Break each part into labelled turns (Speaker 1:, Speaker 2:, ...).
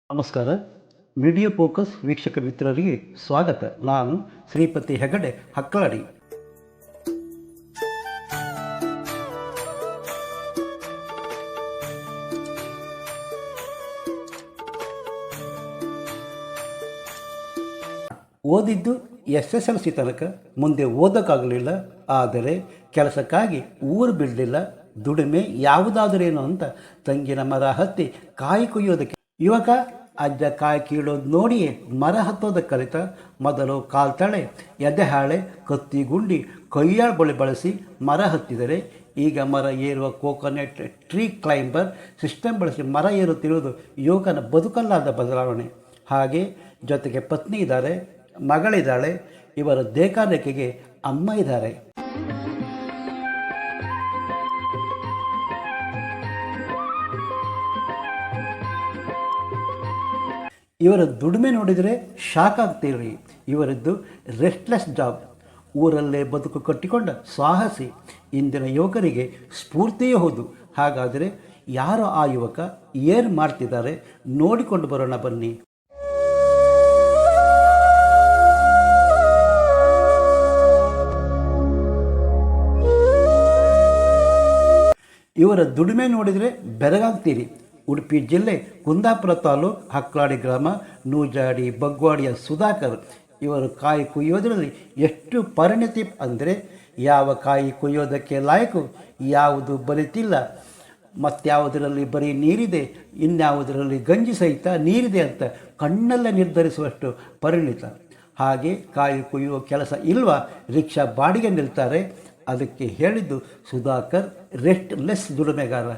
Speaker 1: ನಮಸ್ಕಾರ. Media focus ವೀಕ್ಷಕ ಮಿತ್ರರಿಗೆ ಸ್ವಾಗತ. ನಾನು ಶ್ರೀಪತಿ ಹೆಗಡೆ ಹಕ್ಕಳಡಿ. ಓದಿದ್ದು SSLC ತನಕ, ಮುಂದೆ ಓದೋಕ್ಕಾಗಲಿಲ್ಲ. ಆದರೆ ಕೆಲಸಕ್ಕಾಗಿ ಊರು ಬಿಡಲಿಲ್ಲ. ದುಡಿಮೆ ಯಾವುದಾದರೇನು ಅಂತ ತಂಗಿನ ಮರ ಹತ್ತಿ ಕಾಯಿ ಕೊಯ್ಯೋದಕ್ಕೆ ಯುವಕ ಅಜ್ಜ ಕಾಯಿ ಕೀಳೋದು ನೋಡಿಯೇ ಮರ ಹತ್ತೋದಕ್ಕೆ ಕಲಿತ. ಮೊದಲು ಕಾಲ್ತಳೆ, ಎದೆಹಾಳೆ, ಕತ್ತಿ ಗುಂಡಿ, ಕೈಯಾಳ ಬಳಿ ಬಳಸಿ ಮರ ಹತ್ತಿದರೆ ಈಗ ಮರ ಏರುವ ಕೋಕೋನಟ್ ಟ್ರೀ ಕ್ಲೈಂಬರ್ ಸಿಸ್ಟಮ್ ಬಳಸಿ ಮರ ಏರುತ್ತಿರುವುದು ಯುವಕನ ಬದುಕಲ್ಲಾದ ಬದಲಾವಣೆ. ಹಾಗೆ ಜೊತೆಗೆ ಪತ್ನಿ ಇದ್ದಾರೆ, ಮಗಳಿದ್ದಾಳೆ, ಇವರ ದೇಕಾರೇಖೆಗೆ ಅಮ್ಮ ಇದ್ದಾರೆ. ಇವರ ದುಡಿಮೆ ನೋಡಿದರೆ ಶಾಕ್ ಆಗ್ತೀರಿ. ಇವರದ್ದು ರೆಸ್ಟ್ಲೆಸ್ ಜಾಬ್. ಊರಲ್ಲೇ ಬದುಕು ಕಟ್ಟಿಕೊಂಡ ಸಾಹಸಿ. ಇಂದಿನ ಯುವಕರಿಗೆ ಸ್ಫೂರ್ತಿಯೇ ಹೌದು. ಹಾಗಾದರೆ ಯಾರೋ ಆ ಯುವಕ ಏನು ಮಾಡ್ತಿದ್ದಾರೆ ನೋಡಿಕೊಂಡು ಬರೋಣ ಬನ್ನಿ. ಇವರ ದುಡಿಮೆ ನೋಡಿದರೆ ಬೆರಗಾಗ್ತೀರಿ. ಉಡುಪಿ ಜಿಲ್ಲೆ ಕುಂದಾಪುರ ತಾಲೂಕು ಹಕ್ಲಾಡಿ ಗ್ರಾಮ ನೂಜಾಡಿ ಬಗ್ವಾಡಿಯ ಸುಧಾಕರ್. ಇವರು ಕಾಯಿ ಕುಯ್ಯೋದರಲ್ಲಿ ಎಷ್ಟು ಪರಿಣತಿ ಅಂದರೆ, ಯಾವ ಕಾಯಿ ಕುಯ್ಯೋದಕ್ಕೆ ಲಾಯಕು, ಯಾವುದು ಬಲಿತಿಲ್ಲ, ಮತ್ಯಾವುದರಲ್ಲಿ ಬರೀ ನೀರಿದೆ, ಇನ್ಯಾವುದರಲ್ಲಿ ಗಂಜಿ ಸಹಿತ ನೀರಿದೆ ಅಂತ ಕಣ್ಣಲ್ಲೇ ನಿರ್ಧರಿಸುವಷ್ಟು ಪರಿಣಿತ. ಹಾಗೆ ಕಾಯಿ ಕುಯ್ಯುವ ಕೆಲಸ ಇಲ್ವಾ, ರಿಕ್ಷಾ ಬಾಡಿಗೆ ನಿಲ್ತಾರೆ. ಅದಕ್ಕೆ ಹೇಳಿದ್ದು ಸುಧಾಕರ್ ರೆಸ್ಟ್ಲೆಸ್ ದುಡಿಮೆಗಾರ.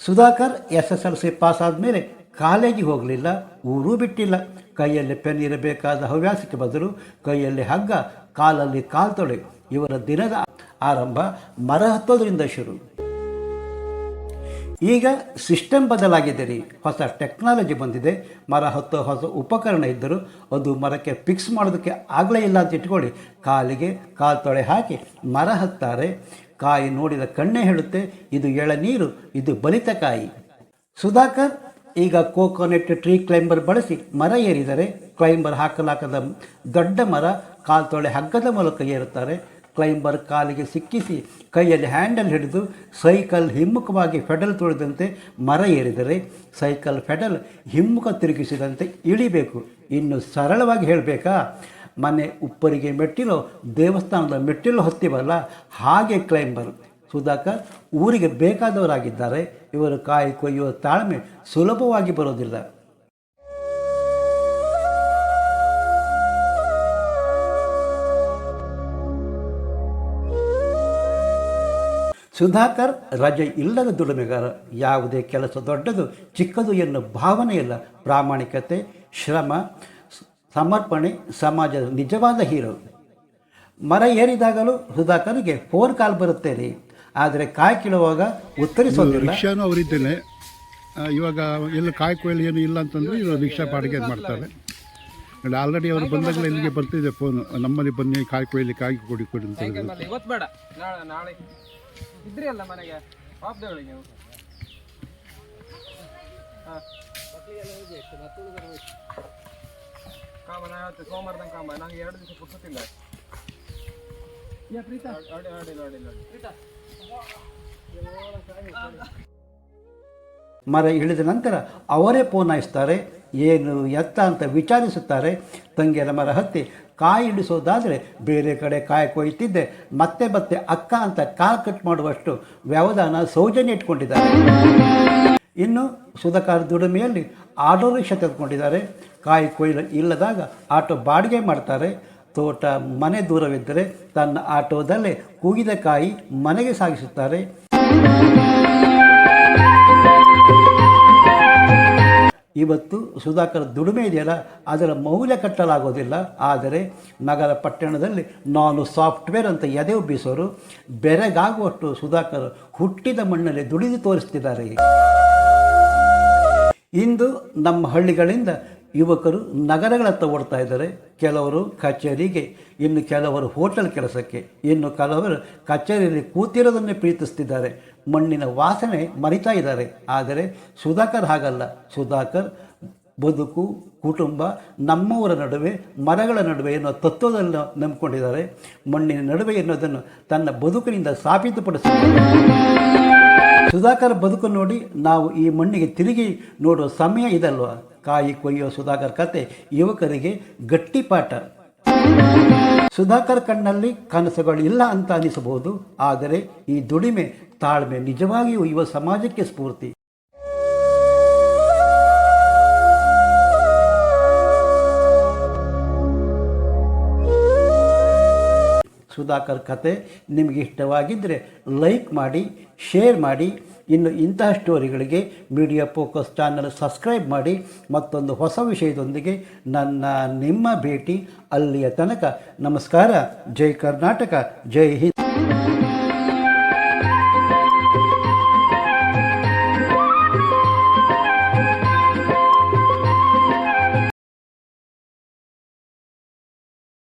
Speaker 1: ಸುಧಾಕರ್ SSLC ಪಾಸ್ ಆದಮೇಲೆ ಕಾಲೇಜಿಗೆ ಹೋಗಲಿಲ್ಲ, ಊರೂ ಬಿಟ್ಟಿಲ್ಲ. ಕೈಯಲ್ಲಿ ಪೆನ್ ಇರಬೇಕಾದ ಹವ್ಯಾಸಕ್ಕೆ ಬದಲು ಕೈಯಲ್ಲಿ ಹಗ್ಗ, ಕಾಲಲ್ಲಿ ಕಾಲ್ತೊಳೆ. ಇವರ ದಿನದ ಆರಂಭ ಮರ ಹತ್ತೋದ್ರಿಂದ ಶುರು. ಈಗ ಸಿಸ್ಟಮ್ ಬದಲಾಗಿದೆ ರೀ. ಹೊಸ ಟೆಕ್ನಾಲಜಿ ಬಂದಿದೆ. ಮರ ಹತ್ತೋ ಹೊಸ ಉಪಕರಣ ಇದ್ದರೂ ಅದು ಮರಕ್ಕೆ ಫಿಕ್ಸ್ ಮಾಡೋದಕ್ಕೆ ಆಗಲೇ ಇಲ್ಲ ಅಂತ ಇಟ್ಕೊಳ್ಳಿ. ಕಾಲಿಗೆ ಕಾಲ್ತೊಳೆ ಹಾಕಿ ಮರ ಹತ್ತಾರೆ. ಕಾಯಿ ನೋಡಿದ ಕಣ್ಣೇ ಹೇಳುತ್ತೆ, ಇದು ಎಳನೀರು, ಇದು ಬಲಿತ ಕಾಯಿ. ಸುಧಾಕರ್ ಈಗ ಕೋಕೋನಟ್ ಟ್ರೀ ಕ್ಲೈಂಬರ್ ಬಳಸಿ ಮರ ಏರಿದರೆ, ಕ್ಲೈಂಬರ್ ಹಾಕಲಾಕದ ದೊಡ್ಡ ಮರ ಕಾಲ್ತೊಳೆ ಹಗ್ಗದ ಮೂಲಕ ಏರುತ್ತಾರೆ. ಕ್ಲೈಂಬರ್ ಕಾಲಿಗೆ ಸಿಕ್ಕಿಸಿ ಕೈಯಲ್ಲಿ ಹ್ಯಾಂಡಲ್ ಹಿಡಿದು ಸೈಕಲ್ ಹಿಮ್ಮುಖವಾಗಿ ಫೆಡಲ್ ತುಳಿದಂತೆ ಮರ ಏರಿದರೆ, ಸೈಕಲ್ ಫೆಡಲ್ ಹಿಮ್ಮುಖ ತಿರುಗಿಸಿದಂತೆ ಇಳಿಬೇಕು. ಇನ್ನು ಸರಳವಾಗಿ ಹೇಳಬೇಕಾ, ಮನೆ ಉಪ್ಪರಿಗೆ ಮೆಟ್ಟಿಲು, ದೇವಸ್ಥಾನದ ಮೆಟ್ಟಿಲು ಹೊತ್ತೀವಲ್ಲ, ಹಾಗೆ ಕ್ಲೈಂಬರ್. ಸುಧಾಕರ್ ಊರಿಗೆ ಬೇಕಾದವರಾಗಿದ್ದಾರೆ. ಇವರು ಕಾಯಿ ಕೊಯ್ಯುವ ತಾಳ್ಮೆ ಸುಲಭವಾಗಿ ಬರೋದಿಲ್ಲ. ಸುಧಾಕರ್ ರಜೆ ಇಲ್ಲದ ದುಡಿಮೆಗಾರ. ಯಾವುದೇ ಕೆಲಸ ದೊಡ್ಡದು ಚಿಕ್ಕದು ಎನ್ನುವ ಭಾವನೆ ಇಲ್ಲ. ಪ್ರಾಮಾಣಿಕತೆ, ಶ್ರಮ, ಸಮರ್ಪಣೆ ಸಮಾಜದ ನಿಜವಾದ ಹೀರೋ. ಮರ ಏರಿದಾಗಲೂ ಸುಧಾಕರ್ಗೆ ಫೋನ್ ಕಾಲ್ ಬರುತ್ತೆ ರೀ. ಆದರೆ ಕಾಯಿ ಕೀಳುವಾಗ ಉತ್ತರಿಸೋದಿಲ್ಲ.
Speaker 2: ರಿಕ್ಷಾನು ಅವರಿದ್ದೇನೆ. ಇವಾಗ ಎಲ್ಲ ಕಾಯಿ ಕೊಯ್ಲು ಏನು ಇಲ್ಲ ಅಂತಂದರೆ ಇವರು ರಿಕ್ಷಾ ಬಾಡಿಗೆ ಮಾಡ್ತಾರೆ. ಆಲ್ರೆಡಿ ಅವರು ಬಂದಾಗಲೇ ಇಲ್ಲಿಗೆ ಬರ್ತಿದೆ ಫೋನು, ನಮ್ಮಲ್ಲಿ ಬನ್ನಿ ಕಾಯಿ ಕೊಯ್ಲಿ, ಕಾಯಿ ಕೊಡಿ ಕೊಡಿ ಅಂತ.
Speaker 3: ಇವತ್ತು ಬೇಡ, ನಾಳೆ ಇದ್ರಿ ಅಲ್ಲ ಮನೆಗೆ ಪಾಪದವಳಿಗೆ ನೀವು. ಕಾಮ ನಾವತ್ತು ಸೋಮವಾರ ತನಕ ಕಾಮ, ನನಗೆ 2 ದಿವಸ ಪುರ್ಸೊತ್ತಿಲ್ಲ.
Speaker 1: ಮರ ಇಳಿದ ನಂತರ ಅವರೇ ಫೋನ್ ಹಾಯಿಸ್ತಾರೆ. ಏನು ಎತ್ತ ಅಂತ ವಿಚಾರಿಸುತ್ತಾರೆ. ತಂಗಿಯರ ಮರ ಹತ್ತಿ ಕಾಯಿ ಇಳಿಸೋದಾದರೆ ಬೇರೆ ಕಡೆ ಕಾಯಿ ಕೊಯ್ತಿದ್ದೆ, ಮತ್ತೆ ಮತ್ತೆ ಅಕ್ಕ ಅಂತ ಕಾಲ್ ಕಟ್ ಮಾಡುವಷ್ಟು ವ್ಯವಧಾನ ಸೌಜನ್ಯ ಇಟ್ಕೊಂಡಿದ್ದಾರೆ. ಇನ್ನು ಸುಧಾಕರ್ ದುಡಿಮೆಯಲ್ಲಿ ಆಟೋ ರಿಕ್ಷಾ ತೆಗೆದುಕೊಂಡಿದ್ದಾರೆ. ಕಾಯಿ ಕೊಯ್ಲು ಇಲ್ಲದಾಗ ಆಟೋ ಬಾಡಿಗೆ ಮಾಡ್ತಾರೆ. ತೋಟ ಮನೆ ದೂರವಿದ್ದರೆ ತನ್ನ ಆಟೋದಲ್ಲೇ ಕೂಗಿದ ಕಾಯಿ ಮನೆಗೆ ಸಾಗಿಸುತ್ತಾರೆ. ಇವತ್ತು ಸುಧಾಕರ್ ದುಡಿಮೆ ಇದೆಯಲ್ಲ, ಅದರ ಮೌಲ್ಯ ಕಟ್ಟಲಾಗೋದಿಲ್ಲ. ಆದರೆ ನಗರ ಪಟ್ಟಣದಲ್ಲಿ ನಾನು ಸಾಫ್ಟ್ವೇರ್ ಅಂತ ಎದೆ ಉಬ್ಬಿಸೋರು ಬೆರಗಾಗುವಷ್ಟು ಸುಧಾಕರ್ ಹುಟ್ಟಿದ ಮಣ್ಣಲ್ಲಿ ದುಡಿದು ತೋರಿಸ್ತಿದ್ದಾರೆ. ಇಂದು ನಮ್ಮ ಹಳ್ಳಿಗಳಿಂದ ಯುವಕರು ನಗರಗಳತ್ತ ಓಡ್ತಾ ಇದ್ದಾರೆ. ಕೆಲವರು ಕಚೇರಿಗೆ, ಇನ್ನು ಕೆಲವರು ಹೋಟೆಲ್ ಕೆಲಸಕ್ಕೆ, ಇನ್ನು ಕೆಲವರು ಕಚೇರಿಯಲ್ಲಿ ಕೂತಿರೋದನ್ನೇ ಪ್ರೀತಿಸ್ತಿದ್ದಾರೆ. ಮಣ್ಣಿನ ವಾಸನೆ ಮರಿತಾ ಇದ್ದಾರೆ. ಆದರೆ ಸುಧಾಕರ್ ಹಾಗಲ್ಲ. ಸುಧಾಕರ್ ಬದುಕು, ಕುಟುಂಬ, ನಮ್ಮವರ ನಡುವೆ, ಮರಗಳ ನಡುವೆ ಎನ್ನುವ ತತ್ವದಲ್ಲಿ ನಂಬಿಕೊಂಡಿದ್ದಾರೆ. ಮಣ್ಣಿನ ನಡುವೆ ಎನ್ನುವುದನ್ನು ತನ್ನ ಬದುಕಿನಿಂದ ಸಾಬೀತುಪಡಿಸಿದ್ದಾರೆ. ಸುಧಾಕರ್ ಬದುಕು ನೋಡಿ ನಾವು ಈ ಮಣ್ಣಿಗೆ ತಿರುಗಿ ನೋಡುವ ಸಮಯ ಇದಲ್ವ. ಕಾಯಿ ಕೊಯ್ಯೋ ಸುಧಾಕರ್ ಕತೆ ಯುವಕರಿಗೆ ಗಟ್ಟಿಪಾಠ. ಸುಧಾಕರ್ ಕಣ್ಣಲ್ಲಿ ಕನಸುಗಳು ಇಲ್ಲ ಅಂತ ಅನಿಸಬಹುದು, ಆದರೆ ಈ ದುಡಿಮೆ, ತಾಳ್ಮೆ ನಿಜವಾಗಿಯೂ ಯುವ ಸಮಾಜಕ್ಕೆ ಸ್ಫೂರ್ತಿ. ಸುಧಾಕರ್ ಕತೆ ನಿಮಗೆ ಇಷ್ಟವಾಗಿದ್ದರೆ ಲೈಕ್ ಮಾಡಿ, ಶೇರ್ ಮಾಡಿ. ಇನ್ನು ಇಂತಹ ಸ್ಟೋರಿಗಳಿಗೆ ಮೀಡಿಯಾ ಫೋಕಸ್ ಚಾನಲ್ ಸಬ್ಸ್ಕ್ರೈಬ್ ಮಾಡಿ. ಮತ್ತೊಂದು ಹೊಸ ವಿಷಯದೊಂದಿಗೆ ನಿಮ್ಮ ಭೇಟಿ. ಅಲ್ಲಿಯ ತನಕ ನಮಸ್ಕಾರ. ಜೈ ಕರ್ನಾಟಕ, ಜೈ ಹಿಂದ್.